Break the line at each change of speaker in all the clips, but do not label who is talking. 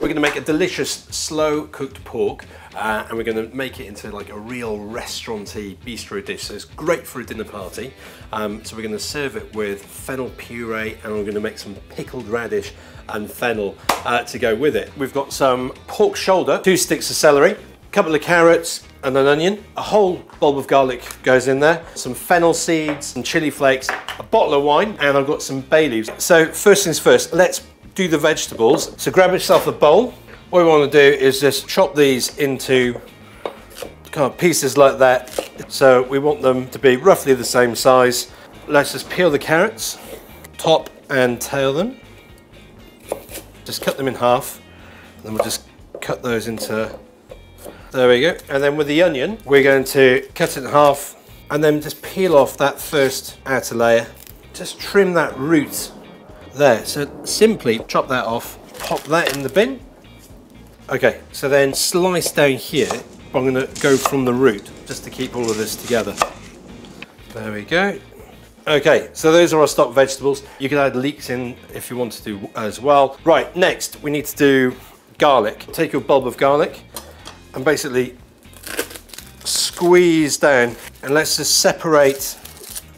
We're gonna make a delicious slow cooked pork and we're gonna make it into like a real restaurant-y bistro dish. So it's great for a dinner party. So we're gonna serve it with fennel puree and we're gonna make some pickled radish and fennel to go with it. We've got some pork shoulder, 2 sticks of celery, a couple of carrots and an onion. A whole bulb of garlic goes in there, some fennel seeds, some chili flakes, a bottle of wine, and I've got some bay leaves. So first things first, let's do the vegetables. So grab yourself a bowl. What we want to do is just chop these into kind of pieces like that. So we want them to be roughly the same size. Let's just peel the carrots, top and tail them. Just cut them in half, and then we'll just cut those into, there we go. And then with the onion, we're going to cut it in half and then just peel off that first outer layer. Just trim that root there. So simply chop that off, pop that in the bin. Okay, so then slice down here. I'm gonna go from the root just to keep all of this together. There we go. Okay, so those are our stock vegetables. You can add leeks in if you want to do as well. Right, next we need to do garlic. Take your bulb of garlic and basically squeeze down, and let's just separate.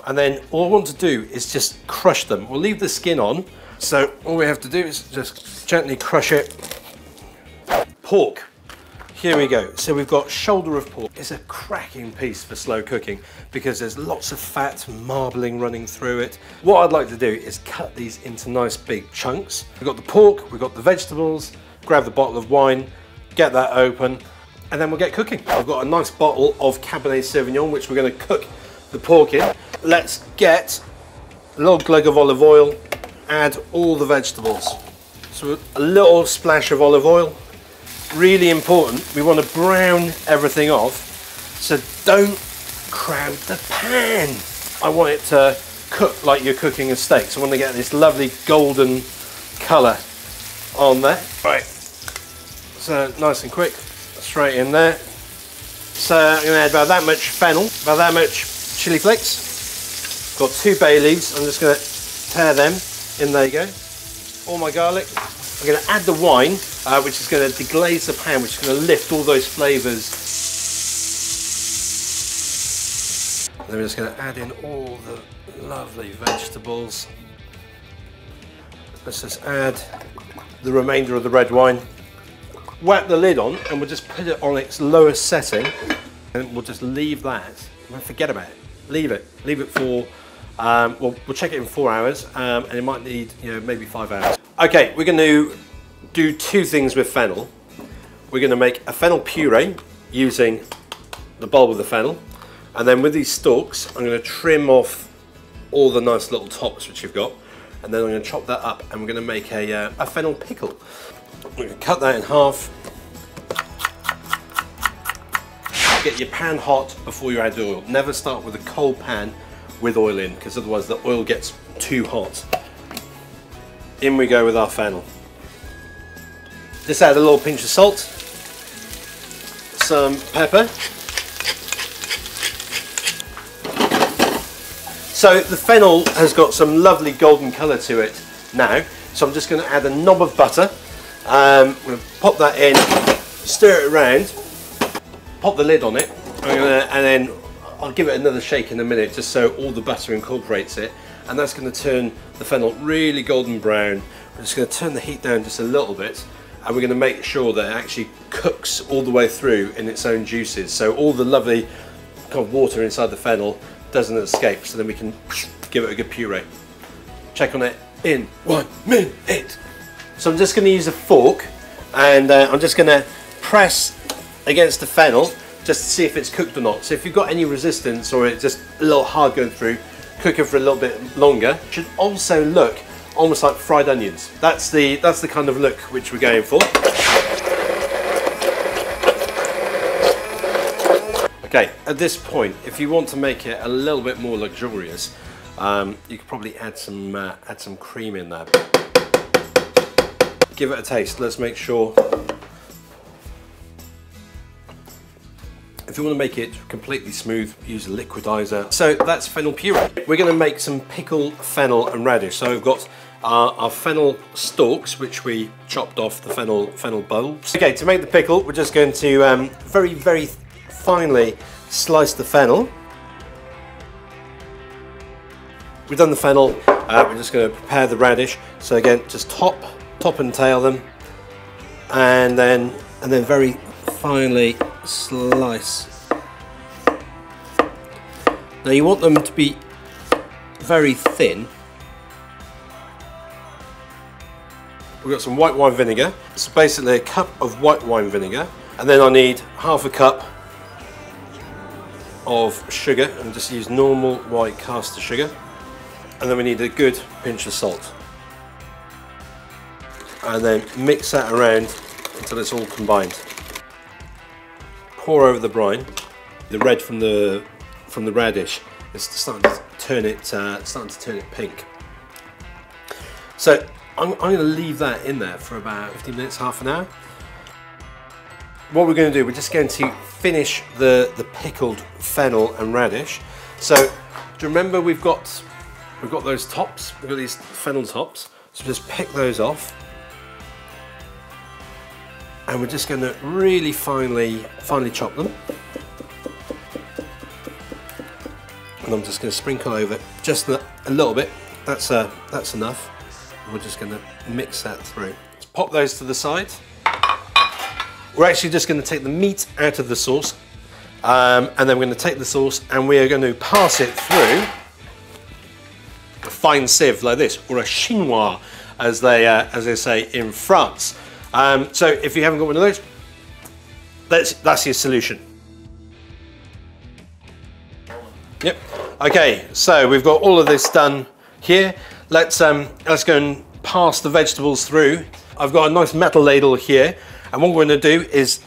And then all I want to do is just crush them. We'll leave the skin on. So all we have to do is just gently crush it. Pork. Here we go. So we've got shoulder of pork. It's a cracking piece for slow cooking because there's lots of fat marbling running through it. What I'd like to do is cut these into nice big chunks. We've got the pork, we've got the vegetables, grab the bottle of wine, get that open, and then we'll get cooking. I've got a nice bottle of Cabernet Sauvignon, which we're going to cook the pork in. Let's get a little glug of olive oil, add all the vegetables. So a little splash of olive oil. Really important, we want to brown everything off, so don't crowd the pan. I want it to cook like you're cooking a steak, so I want to get this lovely golden colour on there. Right, so nice and quick, straight in there. So I'm going to add about that much fennel, about that much chili flakes. Got 2 bay leaves, I'm just going to tear them in, there you go. All my garlic. I'm going to add the wine, which is going to deglaze the pan, which is going to lift all those flavours. Then we're just going to add in all the lovely vegetables. Let's just add the remainder of the red wine. Whack the lid on, and we'll just put it on its lowest setting, and we'll just leave that. Don't forget about it. Leave it. Leave it for. We'll check it in 4 hours, and it might need, maybe 5 hours. Okay, we're going to do 2 things with fennel. We're going to make a fennel puree using the bulb of the fennel, and then with these stalks, I'm going to trim off all the nice little tops which you've got, and then I'm going to chop that up, and we're going to make a fennel pickle. We're going to cut that in half. Get your pan hot before you add the oil. Never start with a cold pan with oil in, because otherwise the oil gets too hot. In we go with our fennel. Just add a little pinch of salt, some pepper. So the fennel has got some lovely golden colour to it now, so I'm just going to add a knob of butter. I'm going to pop that in, stir it around, pop the lid on it, and then I'll give it another shake in a minute just so all the butter incorporates it, and that's going to turn the fennel really golden brown. We're just going to turn the heat down just a little bit, and we're going to make sure that it actually cooks all the way through in its own juices, so all the lovely kind of water inside the fennel doesn't escape, so then we can give it a good puree. Check on it in 1 minute. So I'm just going to use a fork, and I'm just going to press against the fennel just to see if it's cooked or not. So if you've got any resistance or it's just a little hard going through, cook it for a little bit longer. It should also look almost like fried onions. That's the kind of look which we're going for. Okay, at this point, if you want to make it a little bit more luxurious, you could probably add some cream in there. Give it a taste. Let's make sure. If you want to make it completely smooth, use a liquidizer. So that's fennel puree. We're going to make some pickled fennel and radish. So I've got are our fennel stalks, which we chopped off the fennel bulbs. Okay, to make the pickle, we're just going to very, very finely slice the fennel. We've done the fennel, we're just going to prepare the radish. So again, just top and tail them, and then very finely slice. Now you want them to be very thin. We've got some white wine vinegar. So basically a cup of white wine vinegar, and then I need half a cup of sugar, and just use normal white caster sugar. And then we need a good pinch of salt. And then mix that around until it's all combined. Pour over the brine. The red from the radish is starting to turn it pink. So I'm going to leave that in there for about 15 minutes, half an hour. What we're going to do, we're just going to finish the pickled fennel and radish. So do you remember we've got those tops? We've got these fennel tops. So just pick those off. And we're just going to really finely chop them. And I'm just going to sprinkle over just a little bit. That's enough. And we're just going to mix that through. Let's pop those to the side. We're actually just going to take the meat out of the sauce, and then we're going to take the sauce and we are going to pass it through a fine sieve like this, or a chinois, as they say in France. So if you haven't got one of those, that's your solution. Yep. Okay, so we've got all of this done here. Let's go and pass the vegetables through. I've got a nice metal ladle here, and what we're going to do is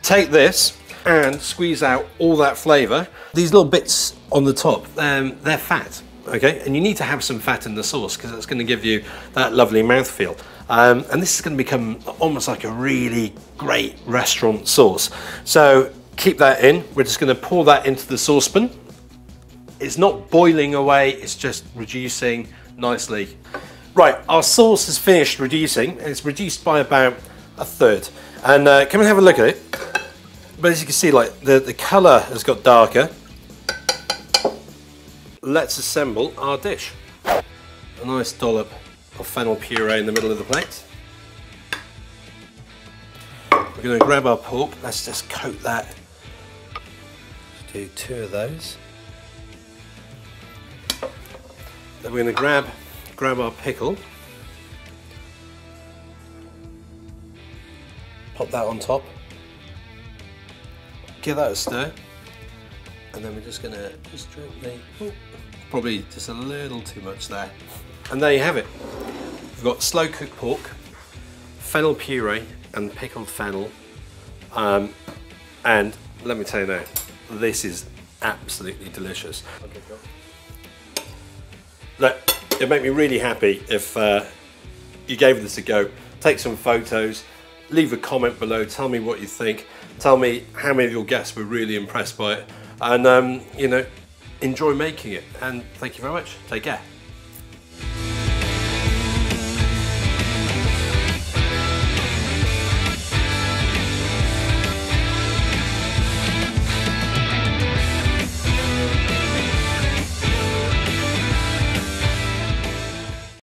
take this and squeeze out all that flavour. These little bits on the top, they're fat, okay? And you need to have some fat in the sauce because it's going to give you that lovely mouthfeel. And this is going to become almost like a really great restaurant sauce. So keep that in. We're just going to pour that into the saucepan. It's not boiling away, it's just reducing nicely. Right, our sauce is finished reducing, and it's reduced by about a third. And come and have a look at it. But as you can see, like the colour has got darker. Let's assemble our dish. A nice dollop of fennel puree in the middle of the plate. We're going to grab our pork. Let's just coat that. Let's do 2 of those. Then we're going to grab our pickle, pop that on top, give that a stir, and then we're just going to just gently, probably just a little too much there. And there you have it. We've got slow cooked pork, fennel puree and pickled fennel, and let me tell you now, this is absolutely delicious. Look, it'd make me really happy if you gave this a go. Take some photos, leave a comment below, tell me what you think, tell me how many of your guests were really impressed by it, and you know, enjoy making it. And thank you very much. Take care.